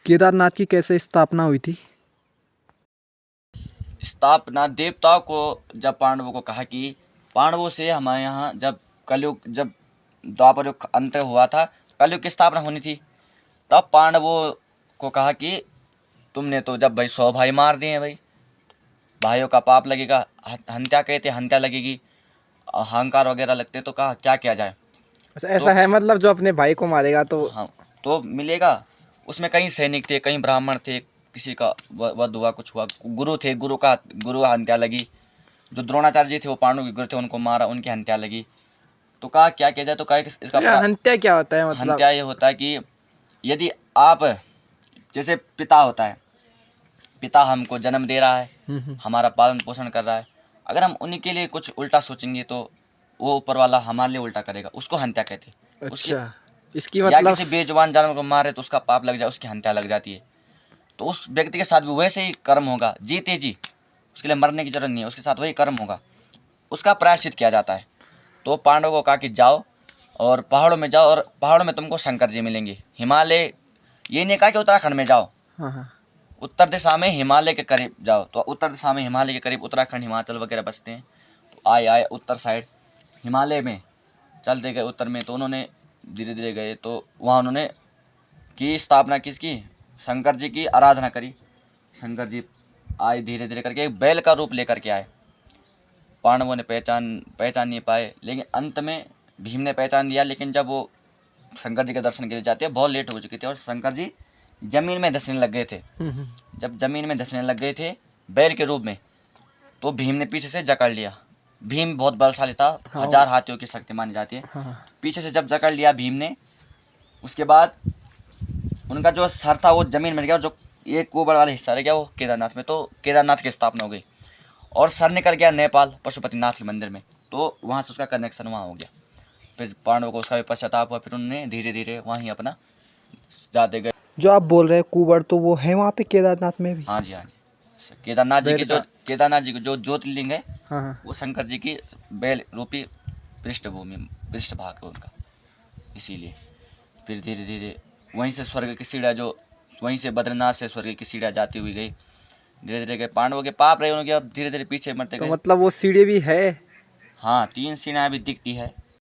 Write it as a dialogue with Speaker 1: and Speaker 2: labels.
Speaker 1: केदारनाथ की कैसे स्थापना हुई थी?
Speaker 2: स्थापना देवताओं को जब पांडवों को कहा कि पांडवों से हमारे यहाँ जब कलयुग जब द्वापर युग अंत हुआ था, कलयुग की स्थापना होनी थी, तब पांडवों को कहा कि तुमने तो जब भाई 100 भाई मार दिए भाई, भाइयों का पाप लगेगा, हत्या कहते हत्या लगेगी, अहंकार वगैरह लगते, तो कहा क्या किया जाए।
Speaker 1: अच्छा,
Speaker 2: तो
Speaker 1: ऐसा है मतलब जो अपने भाई को मारेगा तो?
Speaker 2: हाँ, तो मिलेगा। उसमें कई सैनिक थे, कई ब्राह्मण थे, किसी का वध हुआ, कुछ हुआ, गुरु थे, गुरु हत्या लगी। जो द्रोणाचार्य जी थे वो पांडु के गुरु थे, उनको मारा, उनकी हत्या लगी। तो कहा क्या किया जाए, तो कहा कि इसका
Speaker 1: ये हत्या क्या होता है मतलब?
Speaker 2: हत्या ये होता है कि यदि आप, जैसे पिता होता है, पिता हमको जन्म दे रहा है, हमारा पालन पोषण कर रहा है, अगर हम उन्हीं के लिए कुछ उल्टा सोचेंगे तो वो ऊपर वाला हमारे लिए उल्टा करेगा, उसको हत्या कहते हैं। उसकी
Speaker 1: अच्छा, इसकी
Speaker 2: या
Speaker 1: मतलब
Speaker 2: किसी बेजुबान जानवर को मारे तो उसका पाप लग जाए, उसकी हत्या लग जाती है। तो उस व्यक्ति के साथ भी वैसे ही कर्म होगा, जीते जी, उसके लिए मरने की जरूरत नहीं है, उसके साथ वही कर्म होगा, उसका प्रायश्चित किया जाता है। तो पांडवों को कहा कि जाओ और पहाड़ों में जाओ, और पहाड़ों में तुमको शंकर जी मिलेंगे। हिमालय, ये नहीं कहा कि उत्तराखंड में जाओ,
Speaker 1: हाँ हाँ।
Speaker 2: उत्तर दिशा में हिमालय के करीब जाओ। तो उत्तर दिशा में हिमालय के करीब उत्तराखंड, हिमाचल वगैरह बसते हैं। तो आए उत्तर साइड हिमालय में चलते गए उत्तर में, तो उन्होंने धीरे धीरे गए, तो वहाँ उन्होंने की स्थापना किसकी, शंकर जी की आराधना करी। शंकर जी आए धीरे धीरे करके, एक बैल का रूप लेकर के आए। पांडवों ने पहचान नहीं पाए, लेकिन अंत में भीम ने पहचान दिया। लेकिन जब वो शंकर जी के दर्शन के लिए जाते हैं, बहुत लेट हो चुकी थी, और शंकर जी जमीन में धंसने लग गए थे। जब जमीन में धंसने लग गए थे बैल के रूप में, तो भीम ने पीछे से जकड़ लिया। भीम बहुत बलशाली था,
Speaker 1: हाँ
Speaker 2: 1000 हाथियों की शक्ति मानी जाती है।
Speaker 1: हाँ।
Speaker 2: पीछे से जब जकड़ लिया भीम ने, उसके बाद उनका जो सर था वो जमीन में गया, और जो ये कोबड़ वाला हिस्सा रह गया वो केदारनाथ में। तो केदारनाथ की स्थापना हो गई, और सर निकल गया नेपाल पशुपतिनाथ के मंदिर में। तो वहाँ से उसका कनेक्शन वहाँ हो गया। फिर पांडवों को उसका भी पश्चाताप हुआ, फिर उन्होंने धीरे धीरे वहीं अपना जाते गए।
Speaker 1: जो आप बोल रहे हैं कुबड़, तो वो है वहाँ पे केदारनाथ में भी?
Speaker 2: हाँ जी, हाँ जी। केदारनाथ जी की जो ज्योतिर्लिंग है,
Speaker 1: हाँ हाँ।
Speaker 2: वो शंकर जी की बैल रूपी पृष्ठभूमि, पृष्ठभाग है उनका, इसीलिए। फिर धीरे धीरे वहीं से स्वर्ग की सीढ़ियाँ, जो वहीं से बद्रीनाथ से स्वर्ग की सीढ़ियाँ जाती हुई गई, धीरे धीरे गए। पांडवों के पाप रहे उनके, अब धीरे धीरे पीछे मरते
Speaker 1: तो
Speaker 2: गए।
Speaker 1: मतलब वो सीढ़ी भी है?
Speaker 2: हाँ, 3 सीढ़ियाँ भी दिखती है।